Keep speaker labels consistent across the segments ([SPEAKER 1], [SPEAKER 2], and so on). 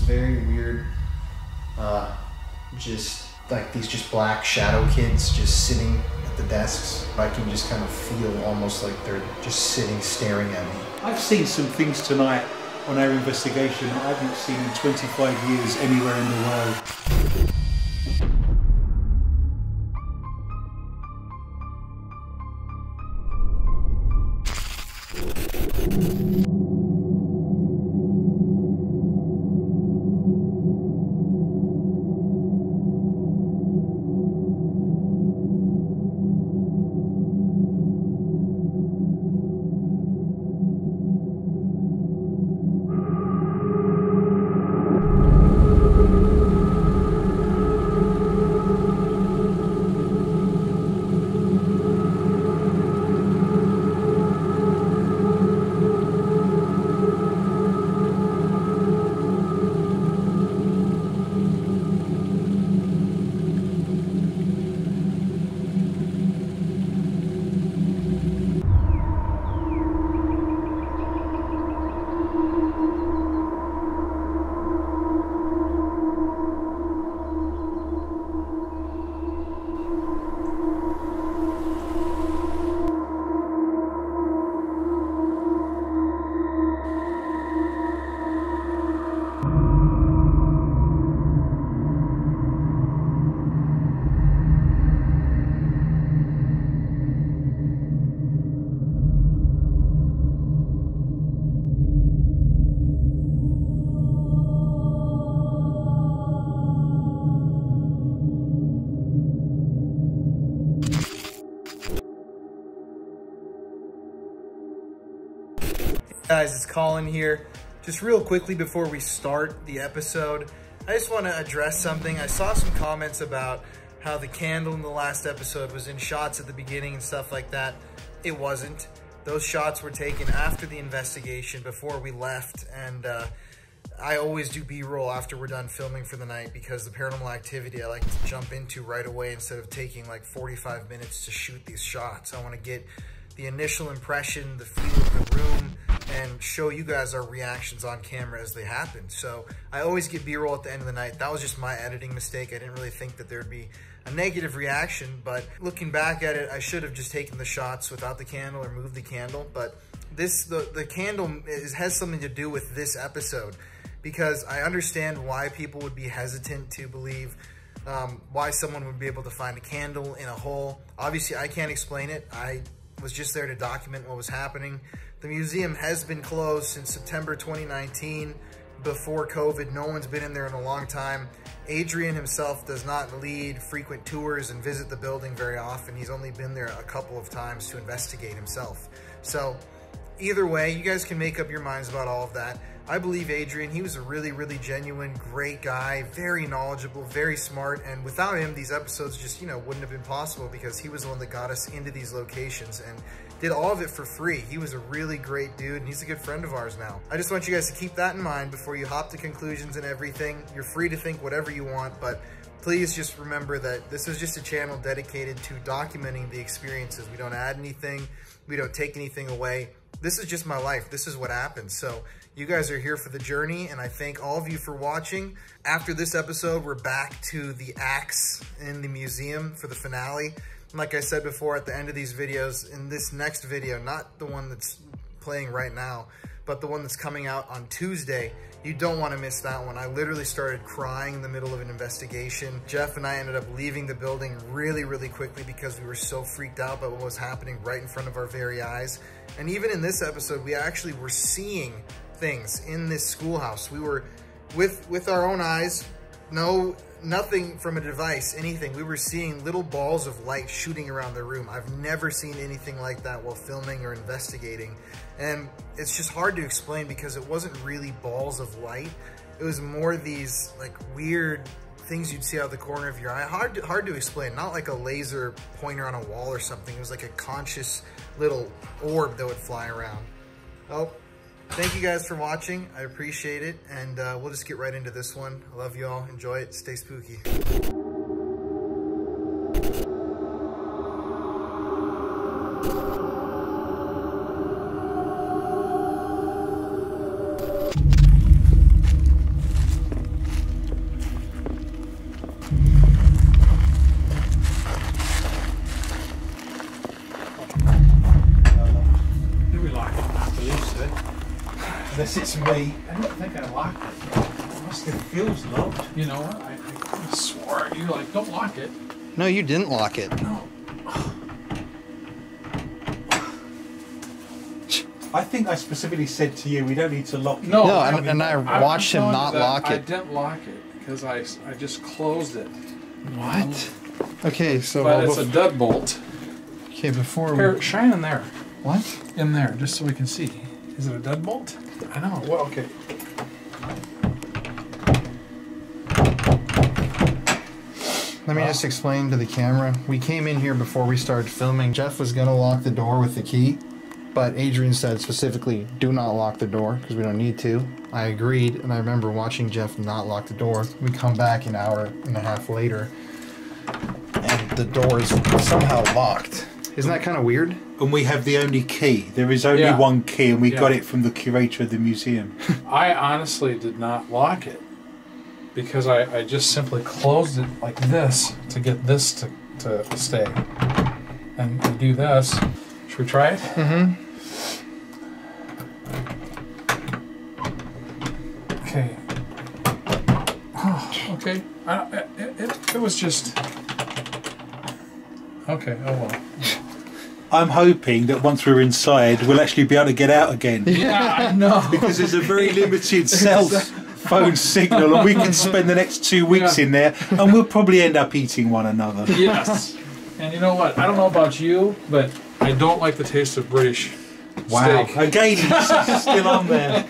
[SPEAKER 1] very weird, just like these just black shadow kids just sitting at the desks. I can just kind of feel almost like they're just sitting staring at me.
[SPEAKER 2] I've seen some things tonight on our investigation that I haven't seen in 25 years anywhere in the world.
[SPEAKER 1] Guys, it's Colin here. Just real quickly before we start the episode, I just want to address something. I saw some comments about how the candle in the last episode was in shots at the beginning and stuff like that. It wasn't. Those shots were taken after the investigation, before we left, and I always do B-roll after we're done filming for the night because the paranormal activity I like to jump into right away instead of taking like 45 minutes to shoot these shots. I want to get the initial impression, the feel of the room, and show you guys our reactions on camera as they happen. So I always get B-roll at the end of the night. That was just my editing mistake. I didn't really think that there'd be a negative reaction, but looking back at it, I should have just taken the shots without the candle or moved the candle. But the candle has something to do with this episode, because I understand why people would be hesitant to believe why someone would be able to find a candle in a hole. Obviously, I can't explain it. I was just there to document what was happening. The museum has been closed since September 2019, before COVID. No one's been in there in a long time. Adrian himself does not lead frequent tours and visit the building very often. He's only been there a couple of times to investigate himself. So either way, you guys can make up your minds about all of that. I believe Adrian. He was a really, really genuine, great guy, very knowledgeable, very smart, and without him, these episodes just, wouldn't have been possible, because he was the one that got us into these locations and did all of it for free. He was a really great dude, and he's a good friend of ours now. I just want you guys to keep that in mind before you hop to conclusions and everything. You're free to think whatever you want, but please just remember that this is just a channel dedicated to documenting the experiences. We don't add anything. We don't take anything away. This is just my life. This is what happens. So you guys are here for the journey, and I thank all of you for watching. After this episode, we're back to the axe in the museum for the finale. Like I said before, at the end of these videos, in this next video, not the one that's playing right now, but the one that's coming out on Tuesday, you don't want to miss that one. I literally started crying in the middle of an investigation. Jeff and I ended up leaving the building really, really quickly because we were so freaked out by what was happening right in front of our very eyes. And even in this episode, we actually were seeing things in this schoolhouse. We were with our own eyes, nothing from a device, anything. We were seeing little balls of light shooting around the room. I've never seen anything like that while filming or investigating. And it's just hard to explain because it wasn't really balls of light. It was more these like weird things you'd see out of the corner of your eye. Hard to explain. Not like a laser pointer on a wall or something. It was like a conscious little orb that would fly around. Oh, thank you guys for watching. I appreciate it. And we'll just get right into this one. I love you all. Enjoy it. Stay spooky.
[SPEAKER 2] me.
[SPEAKER 3] I don't think I locked it.
[SPEAKER 2] It feels locked.
[SPEAKER 3] You know what? I could have swore you like, don't lock it.
[SPEAKER 1] No, you didn't lock it.
[SPEAKER 3] No.
[SPEAKER 2] I think I specifically said to you, we don't need to lock it.
[SPEAKER 3] No,
[SPEAKER 1] No,
[SPEAKER 3] I
[SPEAKER 1] and I watched him
[SPEAKER 3] telling you
[SPEAKER 1] not
[SPEAKER 3] that
[SPEAKER 1] lock
[SPEAKER 3] I
[SPEAKER 1] it.
[SPEAKER 3] didn't lock it because I just closed it.
[SPEAKER 1] What? Okay, so
[SPEAKER 3] But it's a deadbolt.
[SPEAKER 1] okay, before
[SPEAKER 3] Here,
[SPEAKER 1] we
[SPEAKER 3] shine in there.
[SPEAKER 1] what?
[SPEAKER 3] In there, just so we can see. Is it a deadbolt? I know. Well, okay.
[SPEAKER 1] Let me just explain to the camera. We came in here before we started filming. Jeff was gonna lock the door with the key, but Adrian said specifically, do not lock the door because we don't need to. I agreed, and I remember watching Jeff not lock the door. We come back an hour and a half later, and the door is somehow locked. Isn't that kind of weird?
[SPEAKER 2] And we have the only key. There is only
[SPEAKER 3] Yeah.
[SPEAKER 2] one key, and we
[SPEAKER 3] Yeah.
[SPEAKER 2] got it from the curator of the museum.
[SPEAKER 3] I honestly did not lock it because I just simply closed it like this to get this to stay. And do this. Should we try it?
[SPEAKER 1] Mm-hmm.
[SPEAKER 3] Okay. Oh, okay. It was just... Okay, oh well.
[SPEAKER 2] I'm hoping that once we're inside, we'll actually be able to get out again.
[SPEAKER 3] Yeah, I know.
[SPEAKER 2] Because there's a very limited cell phone signal, and we can spend the next 2 weeks in there, and we'll probably end up eating one another.
[SPEAKER 3] Yes. And you know what? I don't know about you, but I don't like the taste of British steak.
[SPEAKER 2] Again, it's still on there.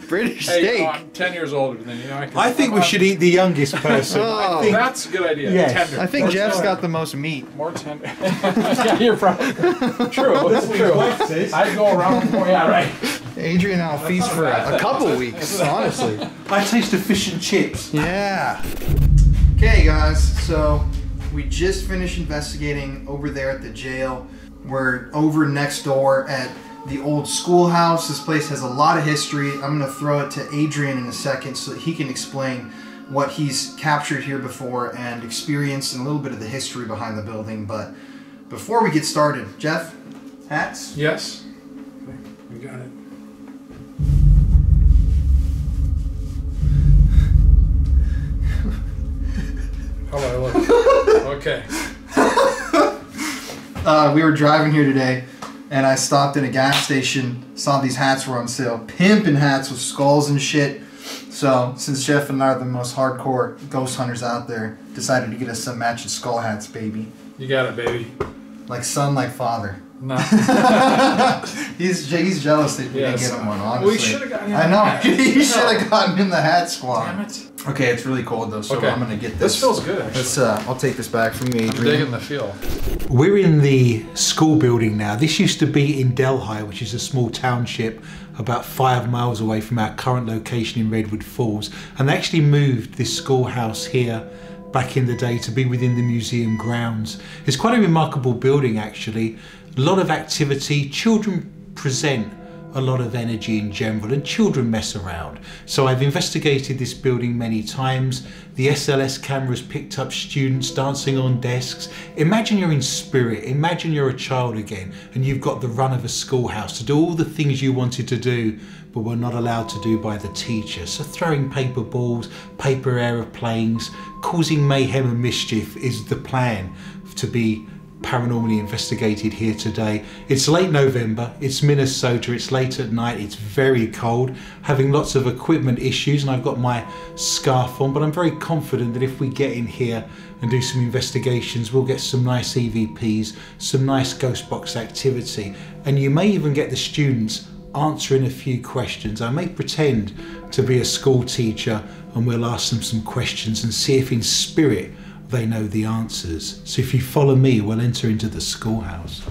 [SPEAKER 1] British
[SPEAKER 3] Hey,
[SPEAKER 1] steak.
[SPEAKER 3] I'm 10 years older than you.
[SPEAKER 2] I think we should eat the youngest person.
[SPEAKER 1] Oh.
[SPEAKER 2] I think
[SPEAKER 3] That's a good idea.
[SPEAKER 2] Yes.
[SPEAKER 3] Tender.
[SPEAKER 1] I think
[SPEAKER 3] More
[SPEAKER 1] Jeff's
[SPEAKER 3] tender.
[SPEAKER 1] got the most meat.
[SPEAKER 3] More tender. Yeah, you're probably true. That's true. I'd go around. Oh, yeah, right.
[SPEAKER 1] Adrian and I'll feast for a couple weeks, honestly.
[SPEAKER 2] I taste the fish and chips.
[SPEAKER 1] Yeah. Okay, guys, so we just finished investigating over there at the jail. We're over next door at the old schoolhouse. This place has a lot of history. I'm gonna throw it to Adrian in a second so that he can explain what he's captured here before and experienced and a little bit of the history behind the building. But before we get started, Jeff, hats?
[SPEAKER 3] Yes. Okay, we got it. How do I look? Okay.
[SPEAKER 1] We were driving here today, and I stopped in a gas station, saw these hats were on sale. Pimpin' hats with skulls and shit. So, since Jeff and I are the most hardcore ghost hunters out there, decided to get us some matching skull hats, baby.
[SPEAKER 3] You got it, baby.
[SPEAKER 1] Like son, like father.
[SPEAKER 3] No.
[SPEAKER 1] He's jealous that we didn't
[SPEAKER 3] Yes.
[SPEAKER 1] get him one, honestly.
[SPEAKER 3] We should have gotten him
[SPEAKER 1] I know.
[SPEAKER 3] a hat.
[SPEAKER 1] You should have gotten in the hat squad.
[SPEAKER 3] Damn it.
[SPEAKER 1] Okay, it's really cold though, so
[SPEAKER 3] Okay.
[SPEAKER 1] I'm gonna get this.
[SPEAKER 3] This feels good, actually.
[SPEAKER 1] Let's, I'll take this back from you,
[SPEAKER 3] I'm
[SPEAKER 1] Adrian.
[SPEAKER 3] digging the feel.
[SPEAKER 2] We're in the school building now. This used to be in Delhi, which is a small township about 5 miles away from our current location in Redwood Falls. And they actually moved this schoolhouse here back in the day to be within the museum grounds. It's quite a remarkable building, actually. A lot of activity. Children present a lot of energy in general, and children mess around. So I've investigated this building many times. The SLS cameras picked up students dancing on desks. Imagine you're in spirit, imagine you're a child again, and you've got the run of a schoolhouse to do all the things you wanted to do, but were not allowed to do by the teacher. So throwing paper balls, paper aeroplanes, causing mayhem and mischief is the plan to be paranormally investigated here today. It's late November, it's Minnesota, it's late at night, it's very cold, having lots of equipment issues, and I've got my scarf on, but I'm very confident that if we get in here and do some investigations, we'll get some nice EVPs, some nice ghost box activity, and you may even get the students answering a few questions. I may pretend to be a school teacher and we'll ask them some questions and see if in spirit they know the answers. So if you follow me, we'll enter into the schoolhouse.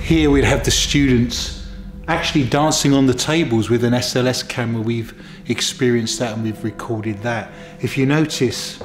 [SPEAKER 2] Here we'd have the students actually dancing on the tables with an SLS camera. We've experienced that and we've recorded that. If you notice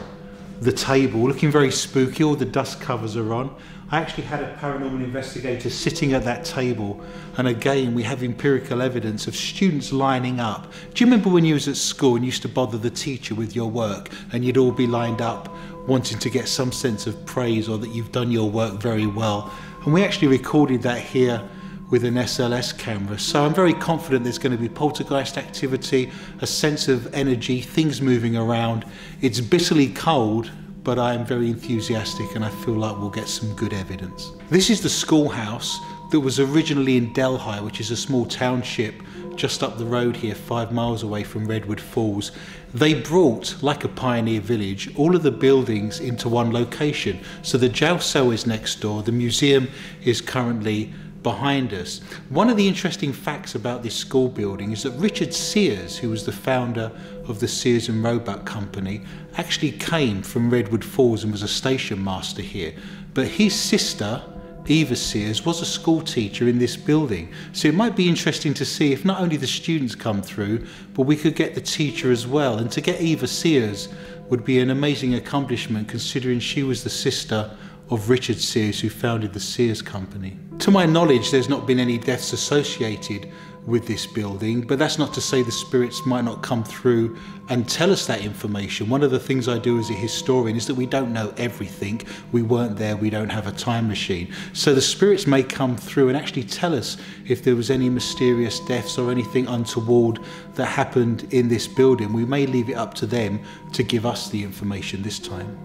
[SPEAKER 2] the table, looking very spooky, all the dust covers are on. I actually had a paranormal investigator sitting at that table, and again we have empirical evidence of students lining up. Do you remember when you was at school and used to bother the teacher with your work and you'd all be lined up wanting to get some sense of praise or that you've done your work very well? And we actually recorded that here with an SLS camera. So I'm very confident there's going to be poltergeist activity, a sense of energy, things moving around. It's bitterly cold, but I am very enthusiastic and I feel like we'll get some good evidence. This is the schoolhouse that was originally in Delhi, which is a small township just up the road here, 5 miles away from Redwood Falls. They brought, like a pioneer village, all of the buildings into one location. So the jail cell is next door, the museum is currently behind us. One of the interesting facts about this school building is that Richard Sears, who was the founder of the Sears and Roebuck Company, actually came from Redwood Falls and was a station master here. But his sister, Eva Sears, was a school teacher in this building. So it might be interesting to see if not only the students come through, but we could get the teacher as well. And to get Eva Sears would be an amazing accomplishment, considering she was the sister of Richard Sears, who founded the Sears Company. To my knowledge, there's not been any deaths associated with this building, but that's not to say the spirits might not come through and tell us that information. One of the things I do as a historian is that we don't know everything. We weren't there, we don't have a time machine. So the spirits may come through and actually tell us if there was any mysterious deaths or anything untoward that happened in this building. We may leave it up to them to give us the information this time.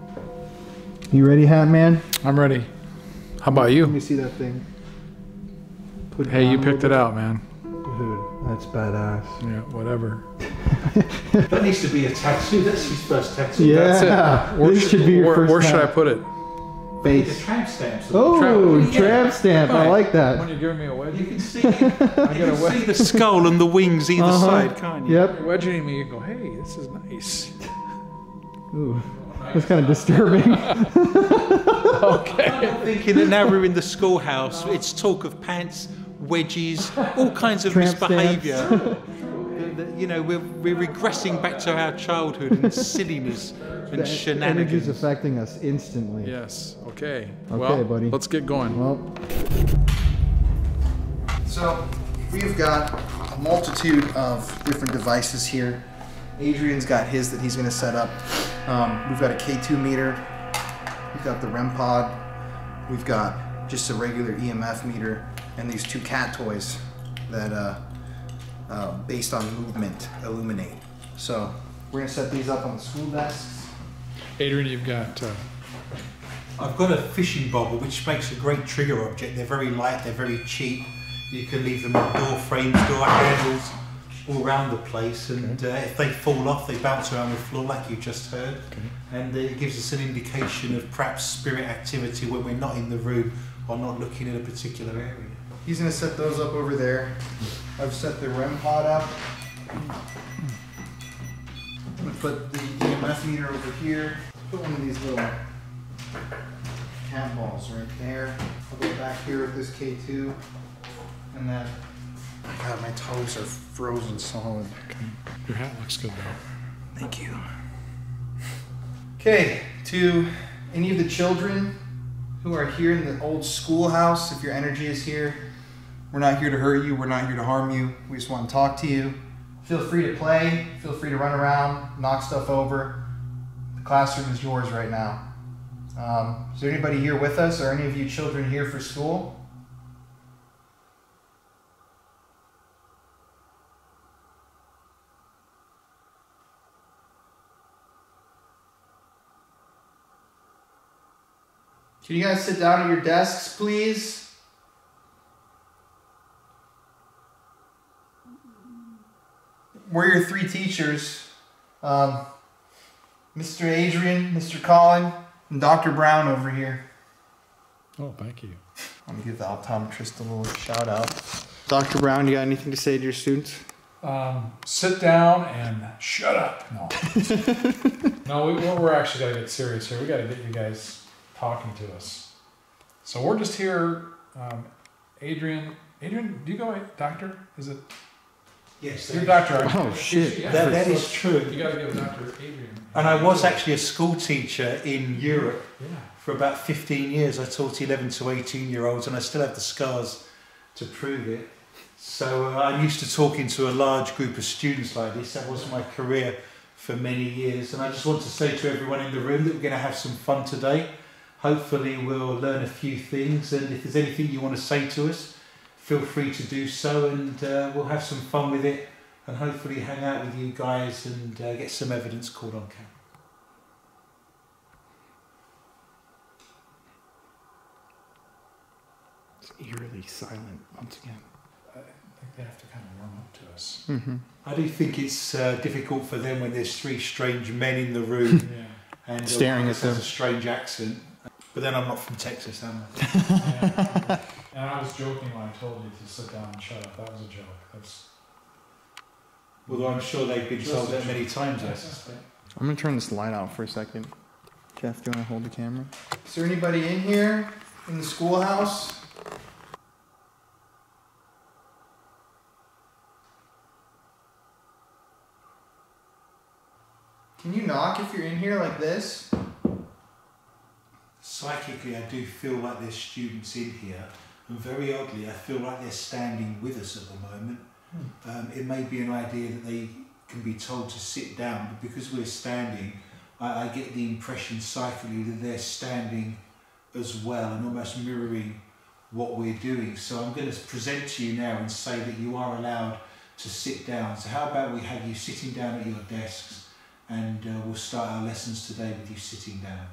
[SPEAKER 4] You ready, Hat Man?
[SPEAKER 3] I'm ready. How about
[SPEAKER 4] Let
[SPEAKER 3] you?
[SPEAKER 4] me see that thing. Put it
[SPEAKER 3] Hey,
[SPEAKER 4] down
[SPEAKER 3] you
[SPEAKER 4] a
[SPEAKER 3] picked
[SPEAKER 4] little
[SPEAKER 3] it out, man.
[SPEAKER 4] bit. Dude, that's badass.
[SPEAKER 3] Yeah, whatever.
[SPEAKER 2] That needs to be a tattoo. That's his first tattoo.
[SPEAKER 4] Yeah,
[SPEAKER 3] That's it. Where
[SPEAKER 4] this should be your first
[SPEAKER 3] Where should I
[SPEAKER 4] hat.
[SPEAKER 3] put it?
[SPEAKER 2] The
[SPEAKER 4] Face.
[SPEAKER 2] tramp stamps.
[SPEAKER 4] Oh,
[SPEAKER 2] Yeah.
[SPEAKER 4] tramp stamp. I like
[SPEAKER 3] When
[SPEAKER 4] that.
[SPEAKER 3] you're giving me a wedgie,
[SPEAKER 2] You can see, you can see the skull and the wings either side, can't you?
[SPEAKER 4] Yep.
[SPEAKER 3] you're wedging me, you go, hey, this is nice.
[SPEAKER 4] Ooh, that's kind of disturbing.
[SPEAKER 2] I'm thinking that now we're in the schoolhouse, it's talk of pants, wedgies, all kinds of
[SPEAKER 4] Tramp
[SPEAKER 2] misbehaviour. You know, we're regressing back to our childhood and silliness and
[SPEAKER 4] Energy's
[SPEAKER 2] shenanigans.
[SPEAKER 4] affecting us instantly.
[SPEAKER 3] Yes, okay.
[SPEAKER 4] Okay,
[SPEAKER 3] Well,
[SPEAKER 4] buddy.
[SPEAKER 3] let's get going.
[SPEAKER 4] Well,
[SPEAKER 1] So we've got a multitude of different devices here. Adrian's got his that he's going to set up. We've got a K2 meter. We've got the REM pod. We've got just a regular EMF meter, and these 2 cat toys that, based on movement, illuminate. So we're going to set these up on the school desks.
[SPEAKER 3] Adrian, you've got
[SPEAKER 2] I've got a fishing bobble which makes a great trigger object. They're very light, they're very cheap. You can leave them on door frames, door handles, all around the place, and if they fall off they bounce around the floor like you just heard. And it gives us an indication of perhaps spirit activity when we're not in the room or not looking at a particular area.
[SPEAKER 1] He's going to set those up over there. I've set the REM pod up. I'm going to put the EMF meter over here. Put one of these little cat balls right there. I'll go back here with this K2. And then, God, my toes are frozen solid.
[SPEAKER 3] your hat looks good though.
[SPEAKER 1] Thank you. Okay, to any of the children who are here in the old schoolhouse, if your energy is here, we're not here to hurt you, we're not here to harm you, we just want to talk to you. Feel free to play, feel free to run around, knock stuff over. The classroom is yours right now. Is there anybody here with us, or any of you children here for school? Can you guys sit down at your desks, please? We're your 3 teachers. Mr. Adrian, Mr. Colin, and Dr. Brown over here.
[SPEAKER 3] Oh, thank you.
[SPEAKER 1] I'm gonna give the optometrist a little shout out. Dr. Brown, you got anything to say to your students?
[SPEAKER 3] Sit down and shut up. No. No, we're actually got to get serious here. We got to get you guys talking to us. So we're just here. Adrian, do you go by doctor? Is it?
[SPEAKER 2] Yes,
[SPEAKER 3] You're doctor. Aren't you?
[SPEAKER 4] Oh, shit.
[SPEAKER 3] Yeah.
[SPEAKER 2] that is true.
[SPEAKER 3] You got to give Dr. Adrian.
[SPEAKER 2] And I was actually a school teacher in Europe
[SPEAKER 3] Yeah.
[SPEAKER 2] for about 15 years. I taught 11 to 18-year-olds, and I still have the scars to prove it. So I'm used to talking to a large group of students like this. That was my career for many years. And I just want to say to everyone in the room that we're going to have some fun today. Hopefully we'll learn a few things. And if there's anything you want to say to us, feel free to do so, and we'll have some fun with it and hopefully hang out with you guys and get some evidence caught on camera.
[SPEAKER 4] It's eerily silent once again.
[SPEAKER 3] I think they have to kind of warm up to us.
[SPEAKER 4] Mm-hmm.
[SPEAKER 2] I do think it's difficult for them when there's three strange men in the room
[SPEAKER 3] Yeah.
[SPEAKER 2] and
[SPEAKER 4] Staring at them.
[SPEAKER 2] has a strange accent. But then I'm not from Texas, am I?
[SPEAKER 3] Yeah. And I was joking when I told you to sit down and shut up. That was a joke. That's
[SPEAKER 2] Although I'm sure they've been
[SPEAKER 3] Just
[SPEAKER 2] told
[SPEAKER 3] a
[SPEAKER 2] that
[SPEAKER 3] joke.
[SPEAKER 2] many times, I suspect.
[SPEAKER 4] I'm gonna turn this light off for a second. Jeff, do you want to hold the camera?
[SPEAKER 1] Is there anybody in here in the schoolhouse? Can you knock if you're in here like this?
[SPEAKER 2] Psychically, I do feel like there's students in here, and very oddly, I feel like they're standing with us at the moment. It may be an idea that they can be told to sit down, but because we're standing, I get the impression psychically that they're standing as well and almost mirroring what we're doing. So I'm going to present to you now and say that you are allowed to sit down. So how about we have you sitting down at your desks, and we'll start our lessons today with you sitting down.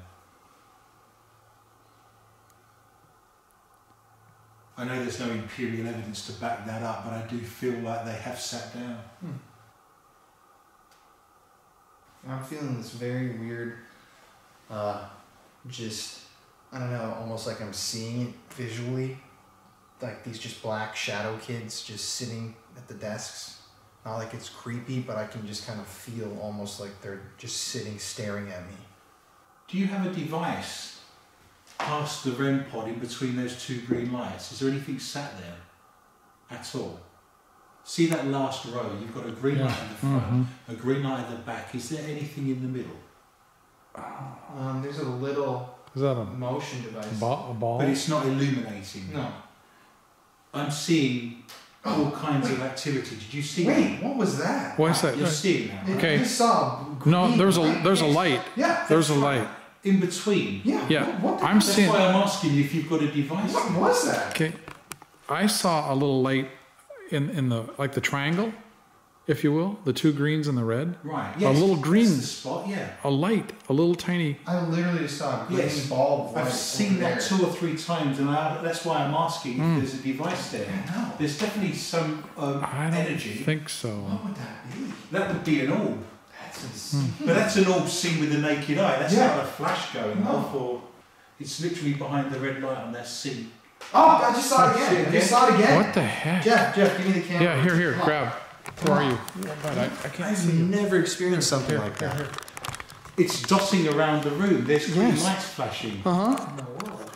[SPEAKER 2] I know there's no imperial evidence to back that up, but I do feel like they have sat down.
[SPEAKER 1] I'm feeling this very weird, just, I don't know, almost like I'm seeing it visually. Like these just black shadow kids just sitting at the desks. Not like it's creepy, but I can just kind of feel almost like they're just sitting, staring at me.
[SPEAKER 2] Do you have a device past the REM pod in between those two green lights? Is there anything sat there at all? See that last row? You've got a green light in the front, a green light at the back. Is there anything in the middle?
[SPEAKER 1] There's a little
[SPEAKER 3] Is that a
[SPEAKER 1] motion device.
[SPEAKER 3] ball?
[SPEAKER 2] But it's not illuminating.
[SPEAKER 1] No.
[SPEAKER 2] I'm seeing all kinds of activity. Did you see
[SPEAKER 1] Wait, what was that?
[SPEAKER 3] What is that?
[SPEAKER 2] You're seeing that, right?
[SPEAKER 3] Okay.
[SPEAKER 1] I just saw
[SPEAKER 3] No,
[SPEAKER 1] green
[SPEAKER 3] there's a
[SPEAKER 1] light.
[SPEAKER 3] light.
[SPEAKER 1] Yeah.
[SPEAKER 3] There's a light.
[SPEAKER 2] In between.
[SPEAKER 1] Yeah.
[SPEAKER 3] Yeah.
[SPEAKER 1] What the
[SPEAKER 3] I'm
[SPEAKER 2] That's
[SPEAKER 3] seeing.
[SPEAKER 2] why I'm asking you if you've got a device.
[SPEAKER 1] What was that?
[SPEAKER 3] Okay, I saw a little light in the like the triangle, if you will, the two greens and the red.
[SPEAKER 2] Right.
[SPEAKER 3] A little green.
[SPEAKER 2] That's the spot. Yeah.
[SPEAKER 3] A light, a little tiny.
[SPEAKER 1] I literally just saw a green
[SPEAKER 2] Yes.
[SPEAKER 1] bulb.
[SPEAKER 2] I've
[SPEAKER 1] light
[SPEAKER 2] seen
[SPEAKER 1] over
[SPEAKER 2] that
[SPEAKER 1] there.
[SPEAKER 2] 2 or 3 times, and that's why I'm asking if there's a device there.
[SPEAKER 1] No.
[SPEAKER 2] There's definitely some
[SPEAKER 3] I don't
[SPEAKER 2] energy.
[SPEAKER 3] think so.
[SPEAKER 1] What would that be?
[SPEAKER 2] That would be an orb.
[SPEAKER 1] That's insane.
[SPEAKER 2] But that's an orb seen with the naked eye. That's
[SPEAKER 1] Yeah.
[SPEAKER 2] not a flash going
[SPEAKER 1] No.
[SPEAKER 2] off, or it's literally behind the red light on that seat.
[SPEAKER 1] Oh, I just saw it again. I just saw it again.
[SPEAKER 3] What the heck?
[SPEAKER 1] Jeff, give me the camera.
[SPEAKER 3] Yeah, here,
[SPEAKER 1] Come on.
[SPEAKER 3] grab. Where are you? I can't see
[SPEAKER 1] I've
[SPEAKER 3] you.
[SPEAKER 1] never experienced something like that.
[SPEAKER 2] It's dotting around the room. There's green
[SPEAKER 4] Yes.
[SPEAKER 2] lights flashing.
[SPEAKER 4] Uh-huh.
[SPEAKER 1] In the world.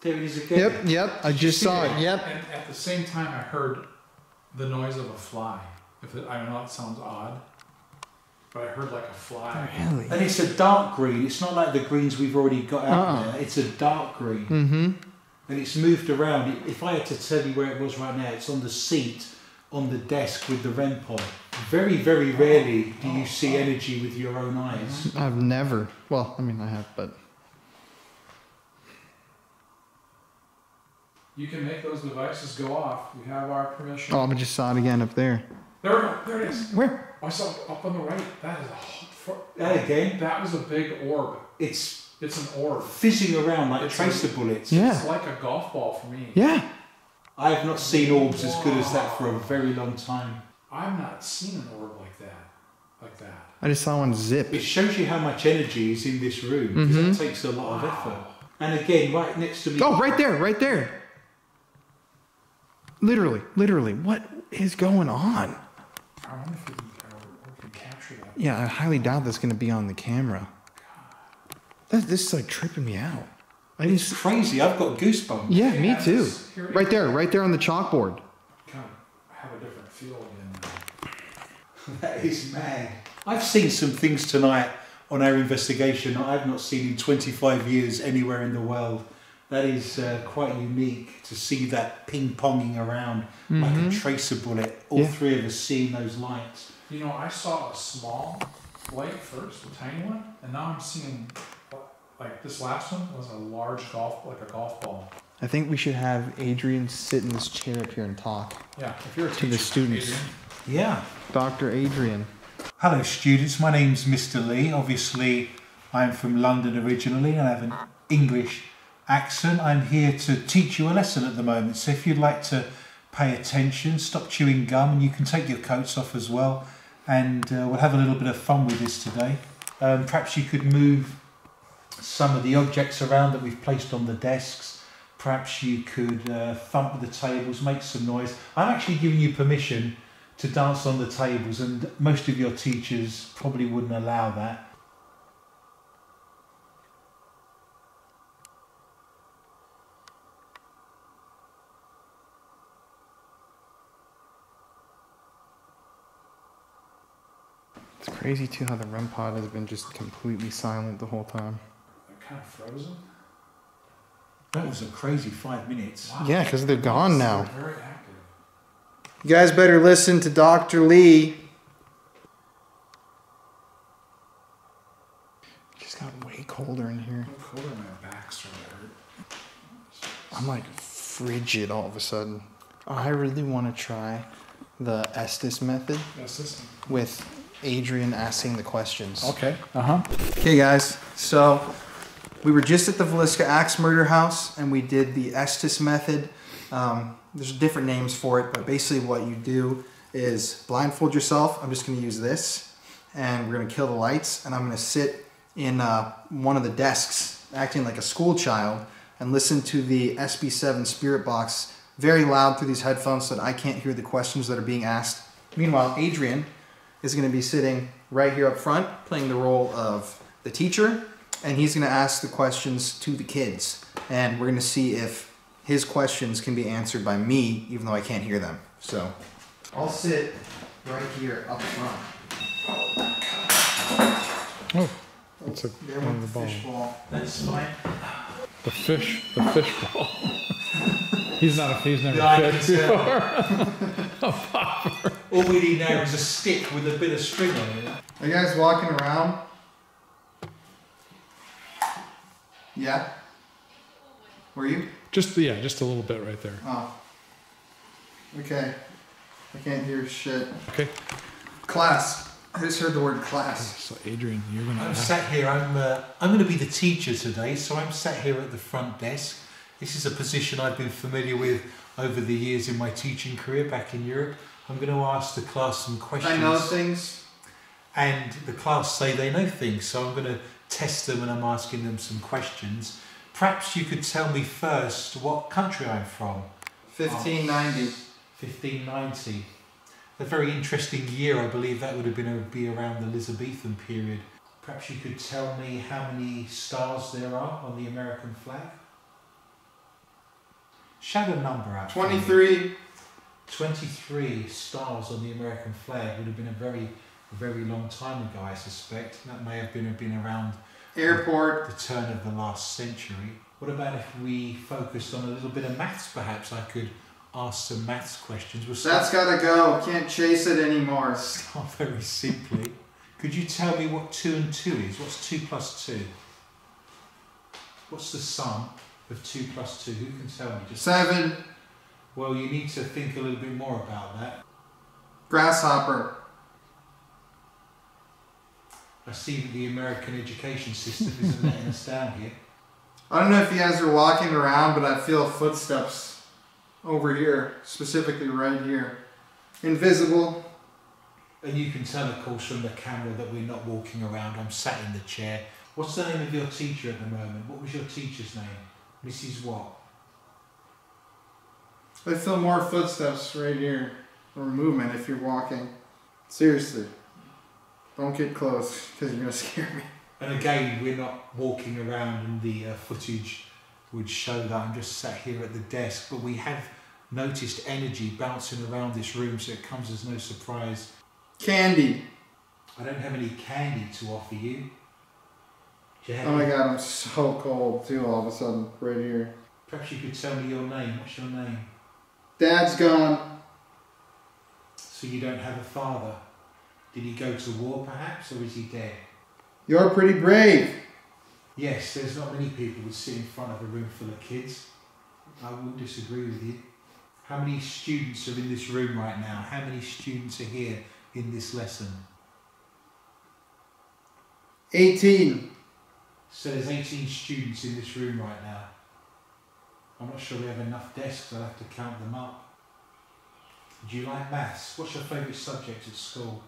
[SPEAKER 2] There it is again.
[SPEAKER 4] Yep. I just saw it. Yep.
[SPEAKER 3] And at the same time, I heard the noise of a fly. I know it sounds odd, but I heard like a fly.
[SPEAKER 4] Really?
[SPEAKER 2] And it's a dark green. It's not like the greens we've already got out
[SPEAKER 4] Uh-uh.
[SPEAKER 2] there. It's a dark green.
[SPEAKER 4] Mm-hmm.
[SPEAKER 2] And it's moved around. If I had to tell you where it was right now, it's on the seat on the desk with the REM pod. Very, very rarely do you see energy with your own eyes.
[SPEAKER 4] I've never. Well, I mean, I have, but
[SPEAKER 3] You can make those devices go off. We have our permission.
[SPEAKER 4] oh, I just saw it again up there.
[SPEAKER 3] There we go. There it is.
[SPEAKER 4] Where?
[SPEAKER 3] I saw it up on the right. That is a.
[SPEAKER 2] That again,
[SPEAKER 3] That was a big orb.
[SPEAKER 2] it's
[SPEAKER 3] It's an orb.
[SPEAKER 2] fizzing around like
[SPEAKER 3] It's
[SPEAKER 2] tracer bullets.
[SPEAKER 4] Yeah.
[SPEAKER 3] It's like a golf ball for me.
[SPEAKER 4] Yeah.
[SPEAKER 2] I have not seen orbs as good as that for a very long time.
[SPEAKER 3] I've not seen an orb like that. Like that.
[SPEAKER 4] I just saw one zip.
[SPEAKER 2] It shows you how much energy is in this room, because it takes a lot of effort. And again, right next to me.
[SPEAKER 4] Oh, right there. Right there. Literally. What is going on?
[SPEAKER 3] I wonder if we can capture that.
[SPEAKER 4] Yeah, I highly doubt that's going to be on the camera. This is like tripping me out. I didn't.
[SPEAKER 2] It's crazy. I've got goosebumps.
[SPEAKER 4] Yeah, me
[SPEAKER 3] Yeah,
[SPEAKER 4] too.
[SPEAKER 3] this- here-
[SPEAKER 4] Right there on the chalkboard.
[SPEAKER 3] Kind of have a different feel again.
[SPEAKER 2] That is mad. I've seen some things tonight on our investigation that I've not seen in 25 years anywhere in the world. That is quite unique to see that ping-ponging around like a tracer bullet. All
[SPEAKER 4] Yeah.
[SPEAKER 2] three of us seeing those lights.
[SPEAKER 3] You know, I saw a small light first, the tiny one, and now I'm seeing, like this last one was a large golf ball.
[SPEAKER 4] I think we should have Adrian sit in this chair up here and talk.
[SPEAKER 3] Yeah, if you're a
[SPEAKER 4] To the
[SPEAKER 3] teacher,
[SPEAKER 4] students.
[SPEAKER 3] Adrian.
[SPEAKER 2] Yeah.
[SPEAKER 4] Dr. Adrian.
[SPEAKER 2] Hello students, my name's Mr. Lee. Obviously I'm from London originally and I have an English accent. I'm here to teach you a lesson at the moment. So if you'd like to pay attention, stop chewing gum, and you can take your coats off as well. And we'll have a little bit of fun with this today. Perhaps you could move some of the objects around that we've placed on the desks. Perhaps you could thump the tables, make some noise. I'm actually giving you permission to dance on the tables, and most of your teachers probably wouldn't allow that.
[SPEAKER 4] It's crazy too how the REM pod has been just completely silent the whole time.
[SPEAKER 3] They're kind of frozen.
[SPEAKER 2] That was a crazy 5 minutes.
[SPEAKER 3] Wow.
[SPEAKER 4] Yeah, because they're gone now.
[SPEAKER 3] They're very active.
[SPEAKER 1] You guys better listen to Dr. Lee.
[SPEAKER 4] It just got way colder in here.
[SPEAKER 3] I'm colder, my back's starting to hurt.
[SPEAKER 4] I'm like frigid all of a sudden. I really want to try the Estes method
[SPEAKER 3] Yes, this.
[SPEAKER 4] with Adrian asking the questions.
[SPEAKER 3] Okay.
[SPEAKER 1] Okay, guys, so we were just at the Villisca Axe Murder House and we did the Estes method. There's different names for it, but basically what you do is blindfold yourself. I'm just going to use this, and we're going to kill the lights, and I'm going to sit in one of the desks acting like a school child and listen to the SB7 Spirit Box very loud through these headphones so that I can't hear the questions that are being asked. Meanwhile, Adrian is going to be sitting right here up front playing the role of the teacher, and he's going to ask the questions to the kids, and we're going to see if his questions can be answered by me even though I can't hear them. So I'll sit right here up front.
[SPEAKER 3] Oh, that's a
[SPEAKER 1] There
[SPEAKER 3] one
[SPEAKER 1] went
[SPEAKER 3] of
[SPEAKER 1] the
[SPEAKER 3] the
[SPEAKER 1] fish
[SPEAKER 3] ball.
[SPEAKER 1] ball.
[SPEAKER 2] That's fine.
[SPEAKER 3] The fish ball. He's never
[SPEAKER 2] Yeah, I
[SPEAKER 3] fished
[SPEAKER 2] can
[SPEAKER 3] before.
[SPEAKER 2] All we need now is a stick with a bit of string on it.
[SPEAKER 1] Are you guys walking around? Yeah? Were you?
[SPEAKER 3] Just a little bit right there.
[SPEAKER 1] Oh. Okay. I can't hear shit.
[SPEAKER 3] Okay.
[SPEAKER 1] Class. I just heard the word class.
[SPEAKER 3] So Adrian, you're gonna.
[SPEAKER 2] I'm sat here, I'm going to be the teacher today, so I'm sat here at the front desk. This is a position I've been familiar with over the years in my teaching career back in Europe. I'm going to ask the class some questions.
[SPEAKER 1] I know things.
[SPEAKER 2] And the class say they know things, so I'm going to test them and I'm asking them some questions. Perhaps you could tell me first what country I'm from.
[SPEAKER 1] 1590.
[SPEAKER 2] 1590. A very interesting year, I believe that would have be around the Elizabethan period. Perhaps you could tell me how many stars there are on the American flag? Shout a number out.
[SPEAKER 1] 23.
[SPEAKER 2] 23 stars on the American flag would have been a very long time ago, I suspect. That may have been around
[SPEAKER 1] Airport.
[SPEAKER 2] the turn of the last century. What about if we focused on a little bit of maths, perhaps? I could ask some maths questions. We'll
[SPEAKER 1] That's gotta go. Can't chase it anymore.
[SPEAKER 2] start very simply. Could you tell me what 2 and 2 is? What's 2 plus 2? What's the sum of 2 plus 2? Who can tell me?
[SPEAKER 1] 7.
[SPEAKER 2] Well, you need to think a little bit more about that.
[SPEAKER 1] Grasshopper.
[SPEAKER 2] I see that the American education system isn't letting us down here.
[SPEAKER 1] I don't know if you guys are walking around, but I feel footsteps over here, specifically right here. Invisible.
[SPEAKER 2] And you can tell, of course, from the camera that we're not walking around. I'm sat in the chair. What's the name of your teacher at the moment? What was your teacher's name? Mrs. what?
[SPEAKER 1] I feel more footsteps right here, or movement if you're walking. Seriously. Don't get close, because you're going to scare me.
[SPEAKER 2] And again, we're not walking around and the footage would show that. I'm just sat here at the desk, but we have noticed energy bouncing around this room, so it comes as no surprise.
[SPEAKER 1] Candy.
[SPEAKER 2] I don't have any candy to offer you. Do you have
[SPEAKER 1] Oh my
[SPEAKER 2] any?
[SPEAKER 1] god, I'm so cold too all of a sudden, right here.
[SPEAKER 2] Perhaps you could tell me your name. What's your name?
[SPEAKER 1] Dad's gone.
[SPEAKER 2] So you don't have a father. Did he go to war perhaps, or is he dead?
[SPEAKER 4] You're pretty brave.
[SPEAKER 2] Yes, there's not many people who sit in front of a room full of kids. I wouldn't disagree with you. How many students are in this room right now? How many students are here in this lesson?
[SPEAKER 4] 18.
[SPEAKER 2] So there's 18 students in this room right now. I'm not sure we have enough desks, I'll have to count them up. Do you like maths? What's your favourite subject at school?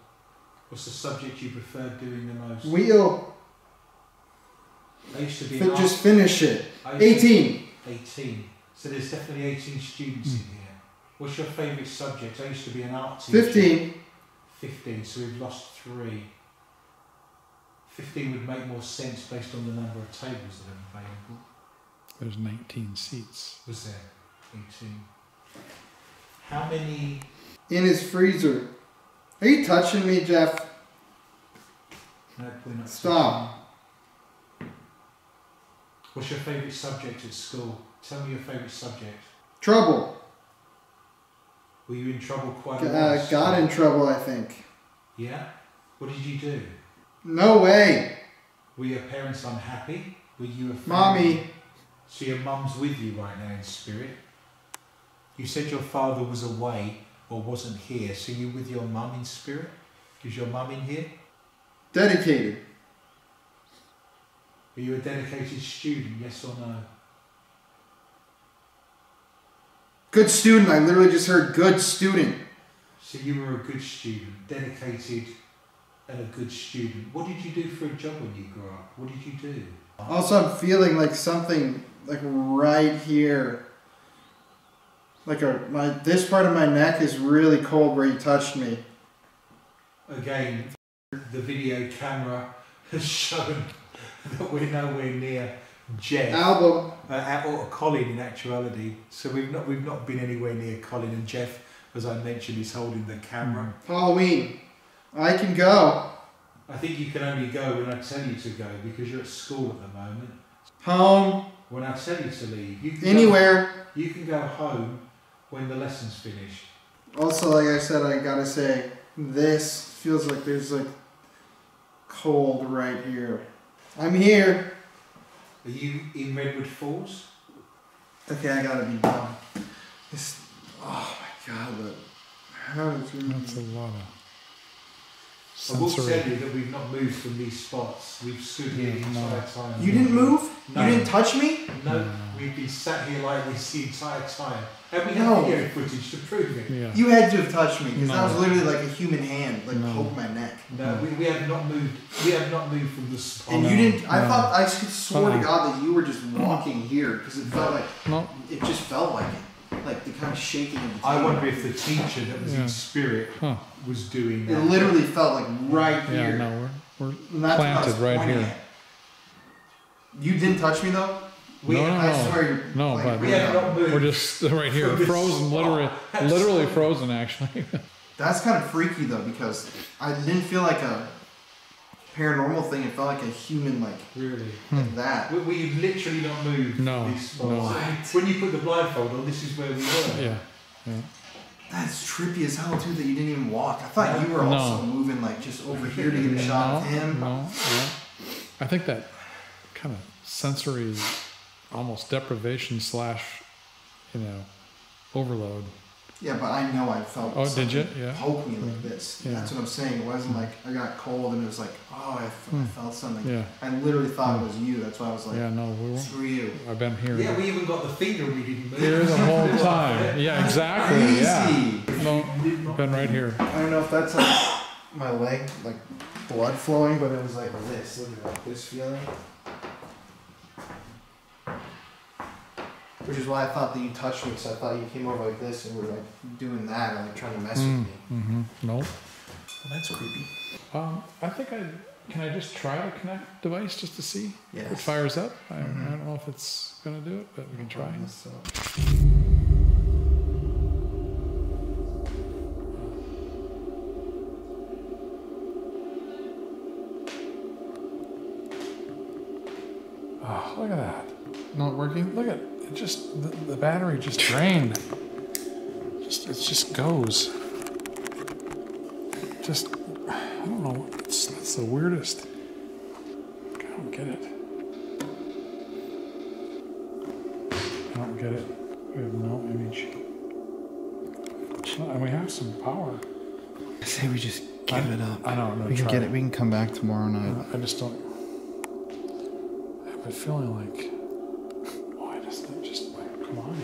[SPEAKER 2] What's the subject you prefer doing the most?
[SPEAKER 4] Wheel.
[SPEAKER 2] I used to be
[SPEAKER 4] Just finish it. 18.
[SPEAKER 2] 18. So there's definitely 18 students in here. What's your favourite subject? I used to be an art teacher.
[SPEAKER 4] 15.
[SPEAKER 2] 15, so we've lost 3. 15 would make more sense based on the number of tables that are available.
[SPEAKER 3] There's 19 seats.
[SPEAKER 2] Was there? 18. How many?
[SPEAKER 4] In his freezer. Are you touching me, Jeff?
[SPEAKER 2] No, we're not.
[SPEAKER 4] Stop.
[SPEAKER 2] What's your favourite subject at school? Tell me your favourite subject.
[SPEAKER 4] Trouble.
[SPEAKER 2] Were you in trouble quite a lot?
[SPEAKER 4] Got in trouble, I think.
[SPEAKER 2] Yeah? What did you do?
[SPEAKER 4] No way.
[SPEAKER 2] Were your parents unhappy? Were you a family?
[SPEAKER 4] Mommy.
[SPEAKER 2] So your mum's with you right now in spirit? You said your father was away or wasn't here, so you with your mum in spirit? Is your mum in here?
[SPEAKER 4] Dedicated.
[SPEAKER 2] Are you a dedicated student, yes or no?
[SPEAKER 4] Good student. I literally just heard good student.
[SPEAKER 2] So you were a good student, dedicated and a good student. What did you do for a job when you grew up? What did you do?
[SPEAKER 4] Also, I'm feeling like something like right here. Like this part of my neck is really cold where you touched me.
[SPEAKER 2] Again, the video camera has shown that we're nowhere near Jeff.
[SPEAKER 4] Album.
[SPEAKER 2] Or Colin in actuality. So we've not been anywhere near Colin, and Jeff, as I mentioned, is holding the camera.
[SPEAKER 4] Halloween. I can go.
[SPEAKER 2] I think you can only go when I tell you to go because you're at school at the moment.
[SPEAKER 4] Home.
[SPEAKER 2] When I tell you to leave, you can
[SPEAKER 4] Anywhere.
[SPEAKER 2] You can go home when the lesson's finished.
[SPEAKER 4] Also, like I said, I gotta say, this feels like there's like cold right here. I'm here.
[SPEAKER 2] Are you in Redwood Falls?
[SPEAKER 4] Okay, I gotta be done. This, oh my god, but how did you...
[SPEAKER 3] That's a lot of
[SPEAKER 2] I will
[SPEAKER 3] sensory.
[SPEAKER 2] tell you that we've not moved from these spots. We've stood here the entire time.
[SPEAKER 4] You didn't move?
[SPEAKER 2] No.
[SPEAKER 4] You didn't touch me?
[SPEAKER 2] No, we've been sat here like this the entire time. And we
[SPEAKER 4] No.
[SPEAKER 2] have video footage to prove it.
[SPEAKER 3] Yeah.
[SPEAKER 4] You had to have touched me, because that
[SPEAKER 3] No.
[SPEAKER 4] was literally like a human hand, like
[SPEAKER 3] No.
[SPEAKER 4] poke my neck.
[SPEAKER 2] No, we have not moved. We have not moved from the spot.
[SPEAKER 4] And
[SPEAKER 3] no,
[SPEAKER 4] you didn't, I
[SPEAKER 3] no.
[SPEAKER 4] thought, I swore to
[SPEAKER 3] Uh-uh.
[SPEAKER 4] God that you were just walking here, because it felt like,
[SPEAKER 3] No.
[SPEAKER 4] it just felt like it. Like the kind of shaking of the
[SPEAKER 2] I
[SPEAKER 4] table.
[SPEAKER 2] wonder if the teacher that was
[SPEAKER 3] Yeah.
[SPEAKER 2] in spirit
[SPEAKER 3] Huh.
[SPEAKER 2] was doing
[SPEAKER 4] It
[SPEAKER 2] that.
[SPEAKER 4] literally felt like right
[SPEAKER 3] Yeah,
[SPEAKER 4] here.
[SPEAKER 3] no, we're
[SPEAKER 4] And that's what I was
[SPEAKER 3] planted right
[SPEAKER 4] pointing
[SPEAKER 3] here.
[SPEAKER 4] at. You didn't touch me though?
[SPEAKER 3] No, no,
[SPEAKER 4] I
[SPEAKER 3] no.
[SPEAKER 4] swear you're
[SPEAKER 3] No,
[SPEAKER 4] like,
[SPEAKER 3] but
[SPEAKER 2] We have not moved.
[SPEAKER 3] we're just right here,
[SPEAKER 2] From this
[SPEAKER 3] frozen,
[SPEAKER 2] spot.
[SPEAKER 3] literally frozen, actually.
[SPEAKER 4] That's kind of freaky though, because I didn't feel like a paranormal thing. It felt like a human, like
[SPEAKER 2] Really?
[SPEAKER 4] that.
[SPEAKER 2] We literally not moved
[SPEAKER 3] No,
[SPEAKER 2] from these spots.
[SPEAKER 3] no.
[SPEAKER 2] When you put the blindfold on, this is where we were.
[SPEAKER 3] Yeah, yeah.
[SPEAKER 4] That's trippy as hell too that you didn't even walk. I thought you were
[SPEAKER 3] No.
[SPEAKER 4] also moving like just over here to get a shot of him.
[SPEAKER 3] No, I think that kind of sensory, almost deprivation / overload.
[SPEAKER 4] Yeah, but I know I felt
[SPEAKER 3] Oh, did you?
[SPEAKER 4] something
[SPEAKER 3] Yeah.
[SPEAKER 4] poke me like this.
[SPEAKER 3] Yeah.
[SPEAKER 4] That's what I'm saying. It wasn't like I got cold and it was like, oh, I felt something.
[SPEAKER 3] Yeah.
[SPEAKER 4] I literally thought it was you. That's why I was like,
[SPEAKER 3] Yeah, no, we were.
[SPEAKER 4] screw you.
[SPEAKER 3] I've been here.
[SPEAKER 2] Yeah, we even got the finger we didn't move.
[SPEAKER 3] Here the whole time. Yeah, exactly. Yeah.
[SPEAKER 4] Crazy.
[SPEAKER 3] No, been right here.
[SPEAKER 4] I don't know if that's like my leg, like blood flowing, but it was like this. Look at that, this feeling. Which is why I thought that you touched me, because I thought you came over like this and were like doing that and like trying to mess with me.
[SPEAKER 3] Mm-hmm. No.
[SPEAKER 4] Well, that's creepy.
[SPEAKER 3] I think can I just try the Connect device just to see if it
[SPEAKER 4] Yes.
[SPEAKER 3] fires up? I don't know if it's gonna do it, but we can try.
[SPEAKER 4] So,
[SPEAKER 3] Oh, look at that. Not working. Look at it. Just the battery just drained. It just goes. Just don't know. That's the weirdest. I don't get it. I don't get it. We have no image. And we have some power.
[SPEAKER 4] I say we just give it up.
[SPEAKER 3] I don't know.
[SPEAKER 4] We can get it. We can come back tomorrow night.
[SPEAKER 3] I just don't. I have a feeling like. Oh, I just like, come on.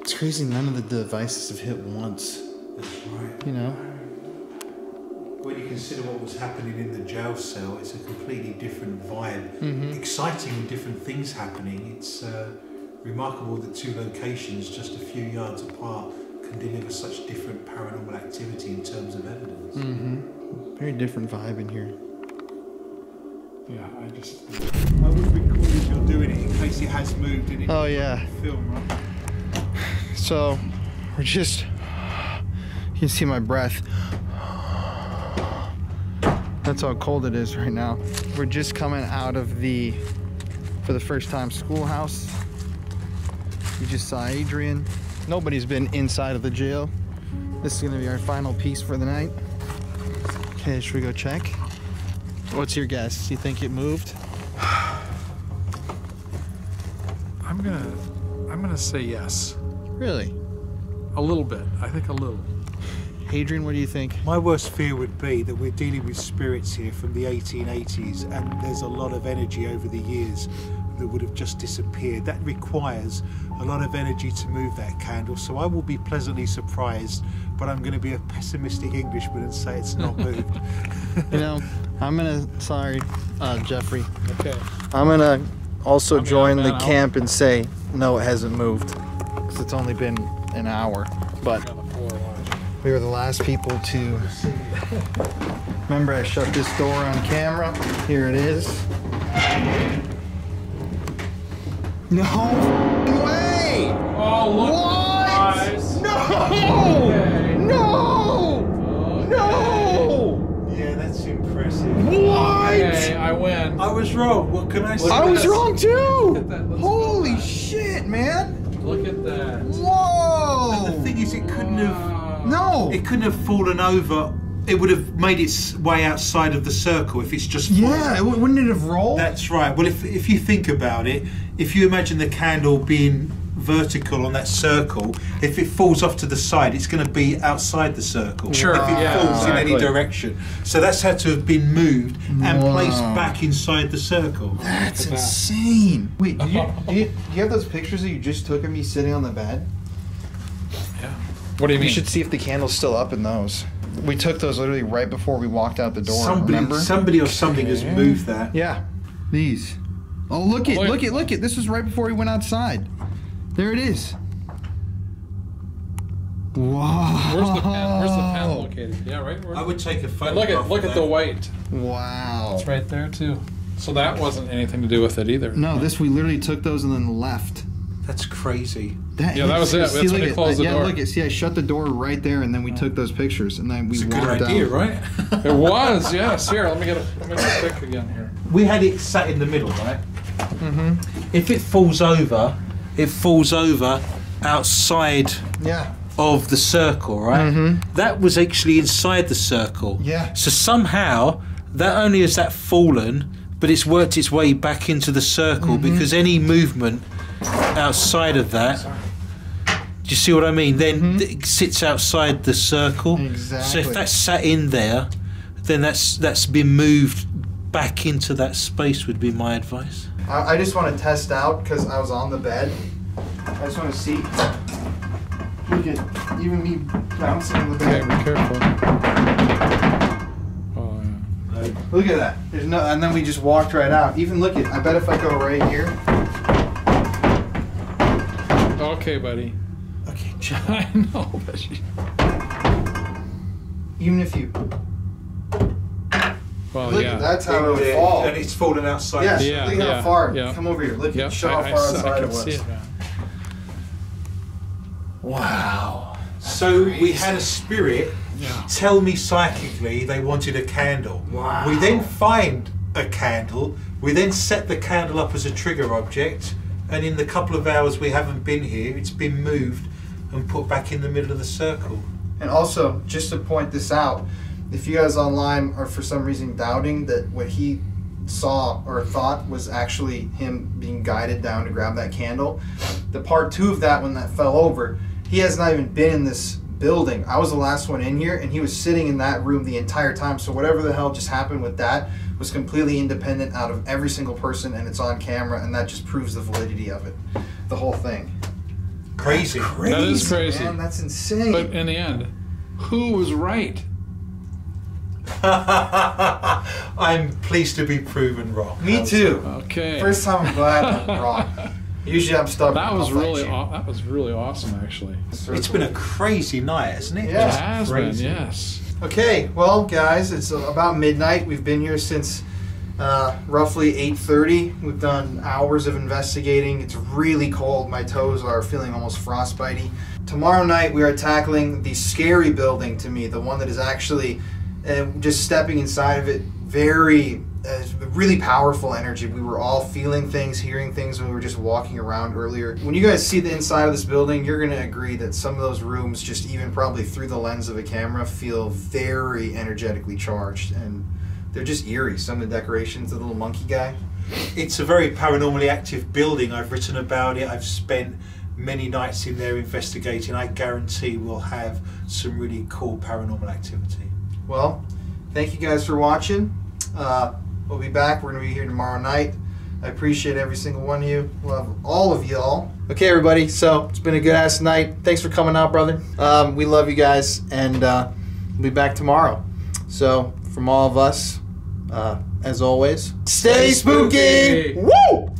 [SPEAKER 4] It's crazy. None of the devices have hit once.
[SPEAKER 2] That's right.
[SPEAKER 4] You know.
[SPEAKER 2] When you consider what was happening in the jail cell, it's a completely different vibe. Exciting and different things happening. It's remarkable that two locations just a few yards apart can deliver such different paranormal activity in terms of evidence.
[SPEAKER 4] Very different vibe in here.
[SPEAKER 3] Yeah, I just.
[SPEAKER 2] I would record as you're doing it in case it has moved and it
[SPEAKER 4] Oh yeah.
[SPEAKER 2] film, right?
[SPEAKER 4] So we're just. You can see my breath. That's how cold it is right now. We're just coming out of the, for the first time, schoolhouse. We just saw Adrian. Nobody's been inside of the jail. This is gonna be our final piece for the night. Okay, should we go check? What's your guess? You think it moved?
[SPEAKER 3] I'm gonna say yes.
[SPEAKER 4] Really?
[SPEAKER 3] A little bit. I think a little.
[SPEAKER 4] Adrian, what do you think?
[SPEAKER 2] My worst fear would be that we're dealing with spirits here from the 1880s and there's a lot of energy over the years that would have just disappeared. That requires a lot of energy to move that candle, so I will be pleasantly surprised, but I'm going to be a pessimistic Englishman and say it's not moved.
[SPEAKER 4] You know, I'm gonna, sorry, Jeffrey.
[SPEAKER 3] Okay.
[SPEAKER 4] I'm gonna also join the
[SPEAKER 3] man, I'll-
[SPEAKER 4] camp and say, no, it hasn't moved. Because it's only been an hour. But
[SPEAKER 3] On the floor, watch.
[SPEAKER 4] we were the last people to... Remember, I shut this door on camera. Here it is. No way!
[SPEAKER 3] Oh, look!
[SPEAKER 4] What?
[SPEAKER 3] Guys.
[SPEAKER 4] No!
[SPEAKER 3] Okay.
[SPEAKER 4] No! No!
[SPEAKER 2] Yeah, that's impressive.
[SPEAKER 4] What?
[SPEAKER 3] Okay, I win.
[SPEAKER 2] I was wrong. What can I say?
[SPEAKER 4] I was wrong too!
[SPEAKER 3] at that. Let's
[SPEAKER 4] Holy
[SPEAKER 3] go back.
[SPEAKER 4] shit, man!
[SPEAKER 3] Look at that.
[SPEAKER 4] Whoa!
[SPEAKER 2] The thing is, it couldn't have.
[SPEAKER 4] No!
[SPEAKER 2] It couldn't have fallen over. It would have made its way outside of the circle if it's just fallen.
[SPEAKER 4] Yeah, wouldn't it have rolled?
[SPEAKER 2] That's right. Well, if you think about it, if you imagine the candle being vertical on that circle, if it falls off to the side, it's going to be outside the circle.
[SPEAKER 3] Sure,
[SPEAKER 2] If it
[SPEAKER 3] yeah,
[SPEAKER 2] falls in any
[SPEAKER 3] exactly.
[SPEAKER 2] direction. So that's had to have been moved and
[SPEAKER 4] Wow.
[SPEAKER 2] placed back inside the circle.
[SPEAKER 4] That's
[SPEAKER 3] Look at that.
[SPEAKER 4] insane. Wait, do you have those pictures that you just took of me sitting on the bed?
[SPEAKER 3] Yeah. What do you mean?
[SPEAKER 4] You should see if the candle's still up in those. We took those literally right before we walked out the door. Remember?
[SPEAKER 2] Somebody or something has
[SPEAKER 3] Okay.
[SPEAKER 2] moved that.
[SPEAKER 4] Yeah. These. Oh, look it!
[SPEAKER 3] Look.
[SPEAKER 4] Look it! Look it! This was right before we went outside. There it is. Wow.
[SPEAKER 3] Where's the pen? Where's the pen located? Yeah, right.
[SPEAKER 2] I would take a
[SPEAKER 3] And
[SPEAKER 2] photograph.
[SPEAKER 3] look at the
[SPEAKER 2] of
[SPEAKER 3] white.
[SPEAKER 4] Wow.
[SPEAKER 3] It's right there too. So that wasn't anything to do with it either.
[SPEAKER 4] No, we literally took those and then left.
[SPEAKER 2] that. That's crazy.
[SPEAKER 3] Yeah, that was it. That's
[SPEAKER 4] look
[SPEAKER 3] when you
[SPEAKER 4] at-
[SPEAKER 3] closed the
[SPEAKER 4] yeah,
[SPEAKER 3] door.
[SPEAKER 4] look, see, I shut the door right there, and then we took those pictures, and then we
[SPEAKER 2] It's a
[SPEAKER 4] walked
[SPEAKER 2] good idea,
[SPEAKER 4] out.
[SPEAKER 2] right?
[SPEAKER 3] It was, yes. Here, let me get a pic again here.
[SPEAKER 2] We had it sat in the middle, right? Mm-hmm. If it falls over outside
[SPEAKER 4] Yeah.
[SPEAKER 2] of the circle, right?
[SPEAKER 4] Mm-hmm.
[SPEAKER 2] That was actually inside the circle.
[SPEAKER 4] Yeah.
[SPEAKER 2] So somehow, not only has that fallen, but it's worked its way back into the circle
[SPEAKER 4] Mm-hmm.
[SPEAKER 2] because any movement outside of that, do you see what I mean? Then it sits outside the circle. So
[SPEAKER 4] Exactly.
[SPEAKER 2] if that's sat in there, then that's been moved back into that space would be my advice.
[SPEAKER 4] I just want to test out because I was on the bed. I just want to see. Look at even me bouncing on the
[SPEAKER 3] Okay,
[SPEAKER 4] bed.
[SPEAKER 3] be careful. Oh, yeah.
[SPEAKER 4] Look at that. There's no, and then we just walked right out. Even look at. I bet if I go right here.
[SPEAKER 3] Okay, buddy.
[SPEAKER 2] Okay,
[SPEAKER 3] I know, but
[SPEAKER 4] Even if you
[SPEAKER 3] well,
[SPEAKER 4] look,
[SPEAKER 3] yeah.
[SPEAKER 4] that's how it would fall.
[SPEAKER 2] and it's fallen outside.
[SPEAKER 4] Yes.
[SPEAKER 3] Yeah,
[SPEAKER 4] look at
[SPEAKER 3] yeah,
[SPEAKER 4] how far.
[SPEAKER 3] yeah.
[SPEAKER 4] Come over here. Look.
[SPEAKER 3] Yep,
[SPEAKER 4] Show how
[SPEAKER 3] I
[SPEAKER 4] far outside
[SPEAKER 3] can
[SPEAKER 4] it was.
[SPEAKER 3] see it, man.
[SPEAKER 2] Wow. So we had a spirit
[SPEAKER 3] Yeah.
[SPEAKER 2] tell me psychically they wanted a candle.
[SPEAKER 4] Wow.
[SPEAKER 2] We then find a candle. We then set the candle up as a trigger object. And in the couple of hours we haven't been here, it's been moved and put back in the middle of the circle.
[SPEAKER 4] And also, just to point this out, if you guys online are for some reason doubting that what he saw or thought was actually him being guided down to grab that candle, the part 2 of that when that fell over, he has not even been in this building. I was the last one in here, and he was sitting in that room the entire time. So whatever the hell just happened with that was completely independent out of every single person, and it's on camera, and that just proves the validity of it, the whole thing.
[SPEAKER 2] Crazy.
[SPEAKER 3] That is crazy.
[SPEAKER 4] Man, that's insane.
[SPEAKER 3] But in the end, who was right?
[SPEAKER 2] I'm pleased to be proven wrong.
[SPEAKER 4] Me too.
[SPEAKER 3] Okay.
[SPEAKER 4] First time I'm glad I'm wrong. Usually I'm stuck.
[SPEAKER 3] That was really awesome, actually.
[SPEAKER 2] It's been a crazy night, hasn't it?
[SPEAKER 4] Yeah.
[SPEAKER 3] It has been,
[SPEAKER 2] Crazy.
[SPEAKER 3] yes.
[SPEAKER 4] Okay, well, guys, it's about midnight. We've been here since roughly 8:30. We've done hours of investigating. It's really cold. My toes are feeling almost frostbitey. Tomorrow night, we are tackling the scary building to me, the one that is actually just stepping inside of it. Really powerful energy. We were all feeling things, hearing things when we were just walking around earlier. When you guys see the inside of this building, you're going to agree that some of those rooms, just even probably through the lens of a camera, feel very energetically charged, and they're just eerie. Some of the decorations, the little monkey guy.
[SPEAKER 2] It's a very paranormally active building. I've written about it. I've spent many nights in there investigating. I guarantee we'll have some really cool paranormal activity.
[SPEAKER 4] Well, thank you guys for watching. We'll be back. We're going to be here tomorrow night. I appreciate every single one of you. Love all of y'all. Okay, everybody. So it's been a good ass night. Thanks for coming out, brother. We love you guys, and we'll be back tomorrow. So from all of us, as always, stay spooky. Woo!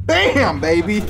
[SPEAKER 4] Bam, baby.